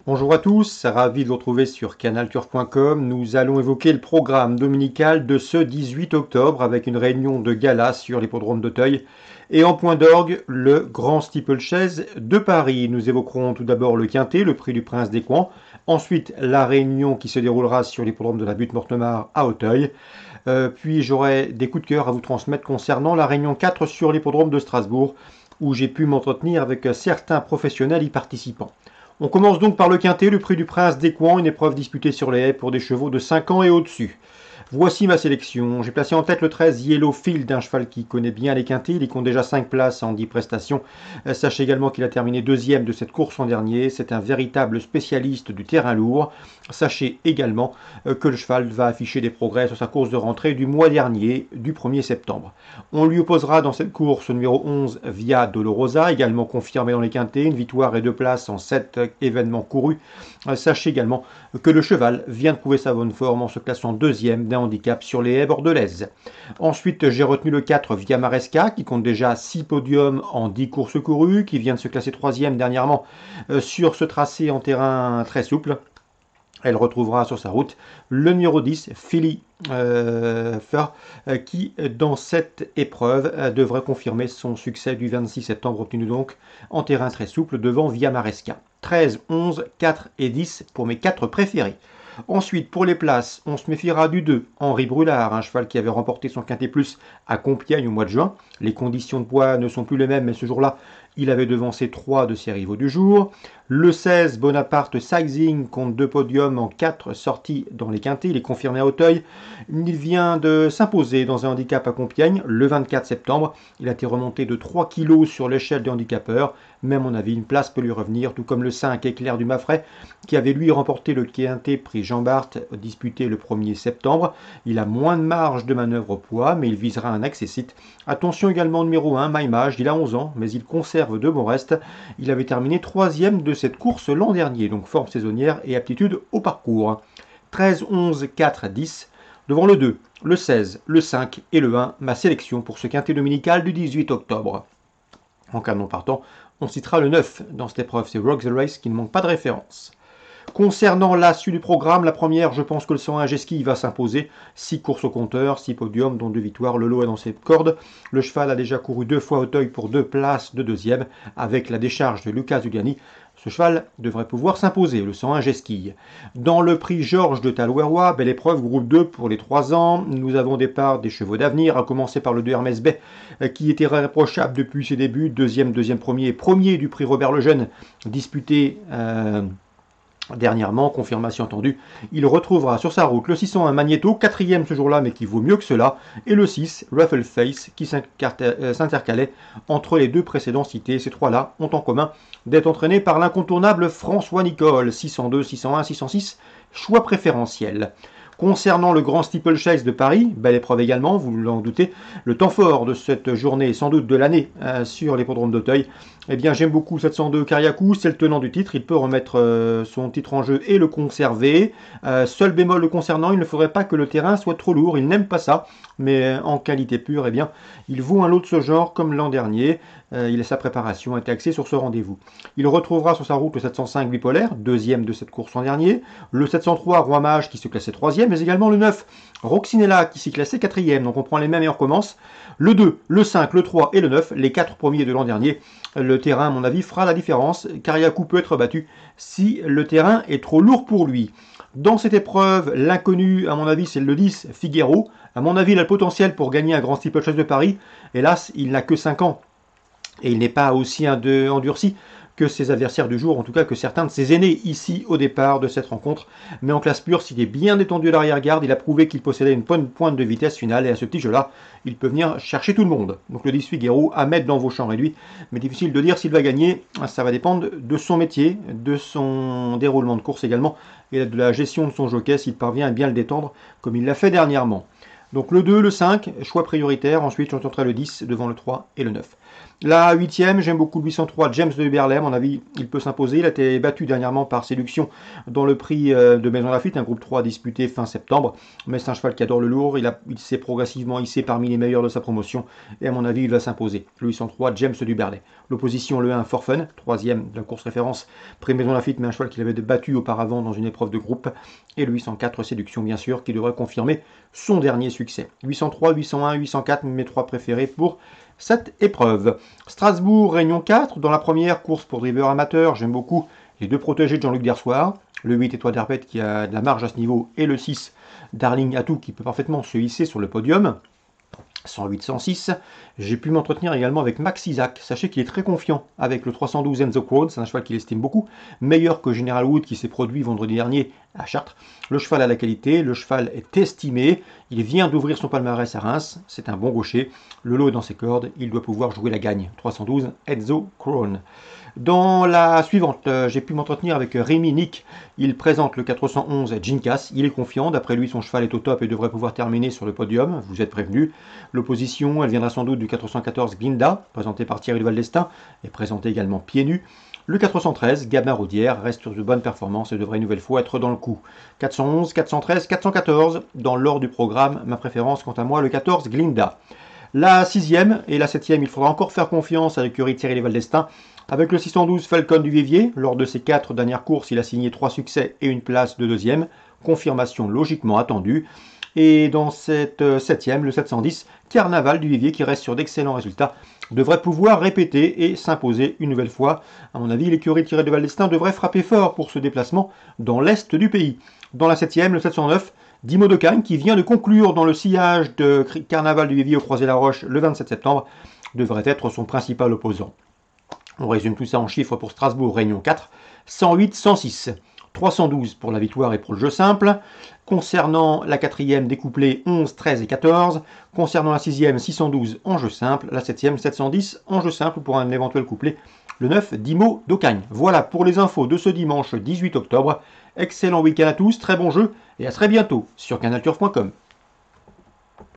Bonjour à tous, ravi de vous retrouver sur canalturf.com. Nous allons évoquer le programme dominical de ce 18 octobre avec une réunion de gala sur l'hippodrome d'Auteuil et en point d'orgue le Grand Steeplechase de Paris. Nous évoquerons tout d'abord le Quintet, le prix du Prince des Coins, ensuite la réunion qui se déroulera sur l'hippodrome de la Butte-Mortemart à Auteuil. Puis j'aurai des coups de cœur à vous transmettre concernant la réunion 4 sur l'hippodrome de Strasbourg où j'ai pu m'entretenir avec certains professionnels y participant. On commence donc par le Quintet, le prix du Prince d'Écouen, une épreuve disputée sur les haies pour des chevaux de 5 ans et au-dessus. Voici ma sélection. J'ai placé en tête le 13 Yellow Field, un cheval qui connaît bien les quintés. Il y compte déjà 5 places en 10 prestations. Sachez également qu'il a terminé deuxième de cette course l'an dernier. C'est un véritable spécialiste du terrain lourd. Sachez également que le cheval va afficher des progrès sur sa course de rentrée du mois dernier, du 1er septembre. On lui opposera dans cette course au numéro 11 Via Dolorosa, également confirmé dans les quintés, une victoire et 2 places en 7 événements courus. Sachez également que le cheval vient de prouver sa bonne forme en se classant deuxième d'un handicap sur les haies bordelaises. Ensuite, j'ai retenu le 4 Via Maresca, qui compte déjà 6 podiums en 10 courses courues, qui vient de se classer troisième dernièrement sur ce tracé en terrain très souple. Elle retrouvera sur sa route le numéro 10, Philly Fur, qui dans cette épreuve devrait confirmer son succès du 26 septembre, obtenu donc en terrain très souple devant Via Maresca. 13, 11, 4 et 10 pour mes 4 préférés. Ensuite, pour les places, on se méfiera du 2, Henri Brulard, un cheval qui avait remporté son Quintet Plus à Compiègne au mois de juin. Les conditions de poids ne sont plus les mêmes, mais ce jour-là, il avait devancé 3 de ses rivaux du jour. Le 16, Bonaparte Sizing, compte 2 podiums en 4 sorties dans les quintets. Il est confirmé à Auteuil. Il vient de s'imposer dans un handicap à Compiègne le 24 septembre. Il a été remonté de 3 kg sur l'échelle des handicapeurs. Mais à mon avis, une place peut lui revenir, tout comme le 5, Éclair du Maffray, qui avait lui remporté le quintet prix Jean Bart, disputé le 1er septembre. Il a moins de marge de manœuvre au poids, mais il visera un accessite. Attention également au numéro 1, Maimage, il a 11 ans, mais il conserve de bons restes. Il avait terminé 3e de cette course l'an dernier, donc forme saisonnière et aptitude au parcours. 13, 11, 4, 10. Devant le 2, le 16, le 5 et le 1, ma sélection pour ce quintet dominical du 18 octobre. En cas non partant, on citera le 9 dans cette épreuve, c'est Rock the Race qui ne manque pas de référence. Concernant la suite du programme, la première, je pense que le 101 Geski va s'imposer. 6 courses au compteur, 6 podiums, dont 2 victoires. Le lot est dans ses cordes. Le cheval a déjà couru 2 fois Auteuil pour 2 places de deuxième, avec la décharge de Lucas Zugani. Ce cheval devrait pouvoir s'imposer, le 101 Geski. Dans le prix Georges de Talouerois, belle épreuve, groupe 2 pour les 3 ans. Nous avons départ des chevaux d'avenir, à commencer par le 2 Hermès Bay, qui était irréprochable depuis ses débuts. Deuxième, premier, premier du prix Robert Lejeune, disputé dernièrement, confirmation entendue, il retrouvera sur sa route le 601 Magneto, 4e ce jour-là, mais qui vaut mieux que cela, et le 6, Ruffle Face, qui s'intercalait entre les deux précédents cités. Ces trois-là ont en commun d'être entraînés par l'incontournable François Nicole, 602, 601, 606, choix préférentiel. Concernant le Grand Steeplechase de Paris, belle épreuve également, vous l'en doutez, le temps fort de cette journée, sans doute de l'année, sur l'hippodrome d'Auteuil, eh bien j'aime beaucoup 702 Kariakou, c'est le tenant du titre, il peut remettre son titre en jeu et le conserver. Seul bémol le concernant, il ne faudrait pas que le terrain soit trop lourd, il n'aime pas ça, mais en qualité pure, eh bien, il vaut un lot de ce genre comme l'an dernier. Sa préparation est axée sur ce rendez-vous. Il retrouvera sur sa route le 705 bipolaire, deuxième de cette course l'an dernier, le 703 Roi Mage qui se classait troisième, mais également le 9 Roxinella qui s'y classait quatrième, donc on prend les mêmes et on recommence. Le 2, le 5, le 3 et le 9, les 4 premiers de l'an dernier. Le terrain, à mon avis, fera la différence. Kariakou peut être battu si le terrain est trop lourd pour lui. Dans cette épreuve, l'inconnu, à mon avis, c'est le 10, Figuero. À mon avis, il a le potentiel pour gagner un Grand Steeplechase de Paris. Hélas, il n'a que 5 ans. Et il n'est pas aussi endurci que ses adversaires du jour, en tout cas que certains de ses aînés ici au départ de cette rencontre. Mais en classe pure, s'il est bien détendu à l'arrière-garde, il a prouvé qu'il possédait une bonne pointe de vitesse finale, et à ce petit jeu-là, il peut venir chercher tout le monde. Donc le 10 Figuero à mettre dans vos champs réduits, mais difficile de dire s'il va gagner, ça va dépendre de son métier, de son déroulement de course également, et de la gestion de son jockey, s'il parvient à bien le détendre, comme il l'a fait dernièrement. Donc le 2, le 5, choix prioritaire, ensuite je tenterai le 10 devant le 3 et le 9. La huitième, j'aime beaucoup le 803 James de Berlay. À mon avis, il peut s'imposer. Il a été battu dernièrement par Séduction dans le prix de Maison Lafitte, un groupe 3 disputé fin septembre. Mais c'est un cheval qui adore le lourd. Il s'est progressivement hissé parmi les meilleurs de sa promotion. Et à mon avis, il va s'imposer. Le 803 James du Berlay. L'opposition, le 1 For Fun, troisième de la course référence, prix Maison Lafitte, mais un cheval qu'il avait battu auparavant dans une épreuve de groupe. Et le 804 Séduction, bien sûr, qui devrait confirmer son dernier succès. 803, 801, 804, mes trois préférés pour cette épreuve. Strasbourg, Réunion 4, dans la première course pour driver amateur, j'aime beaucoup les deux protégés de Jean-Luc Dersoir, le 8 Étoile d'Arpette qui a de la marge à ce niveau, et le 6 Darling Atout qui peut parfaitement se hisser sur le podium. 108, 106. J'ai pu m'entretenir également avec Max Isaac. Sachez qu'il est très confiant avec le 312 Enzo Crown. C'est un cheval qu'il estime beaucoup, meilleur que General Wood qui s'est produit vendredi dernier à Chartres. Le cheval a la qualité, le cheval est estimé. Il vient d'ouvrir son palmarès à Reims. C'est un bon gaucher. Le lot est dans ses cordes. Il doit pouvoir jouer la gagne. 312 Enzo Crown. Dans la suivante, j'ai pu m'entretenir avec Rémi Nick. Il présente le 411 Ginkas. Il est confiant. D'après lui, son cheval est au top et devrait pouvoir terminer sur le podium. Vous êtes prévenus. L'opposition, elle viendra sans doute du 414 Glinda, présenté par Thierry Val d'Estaing, et présenté également pieds nus. Le 413 Gabin Roudière reste sur de bonnes performances et devrait une nouvelle fois être dans le coup. 411, 413, 414, dans l'ordre du programme, ma préférence quant à moi, le 14 Glinda. La sixième et la septième, il faudra encore faire confiance à l'écurie Thierry Val d'Estaing. Avec le 612 Falcon du Vivier, lors de ses 4 dernières courses, il a signé 3 succès et une place de deuxième. Confirmation logiquement attendue. Et dans cette septième, le 710 Carnaval du Vivier, qui reste sur d'excellents résultats, devrait pouvoir répéter et s'imposer une nouvelle fois. À mon avis, l'écurie Thierry Val d'Estaing devrait frapper fort pour ce déplacement dans l'est du pays. Dans la septième, le 709 Dimo de Cagne, qui vient de conclure dans le sillage de Carnaval du Vivier au Croisé-la-Roche le 27 septembre, devrait être son principal opposant. On résume tout ça en chiffres pour Strasbourg, Réunion 4, 108, 106, 312 pour la victoire et pour le jeu simple. Concernant la quatrième découplée, 11, 13 et 14. Concernant la sixième, 612 en jeu simple. La septième, 710 en jeu simple pour un éventuel couplet. Le 9, Dimo d'Ocagne. Voilà pour les infos de ce dimanche 18 octobre. Excellent week-end à tous, très bon jeu et à très bientôt sur canalturf.com.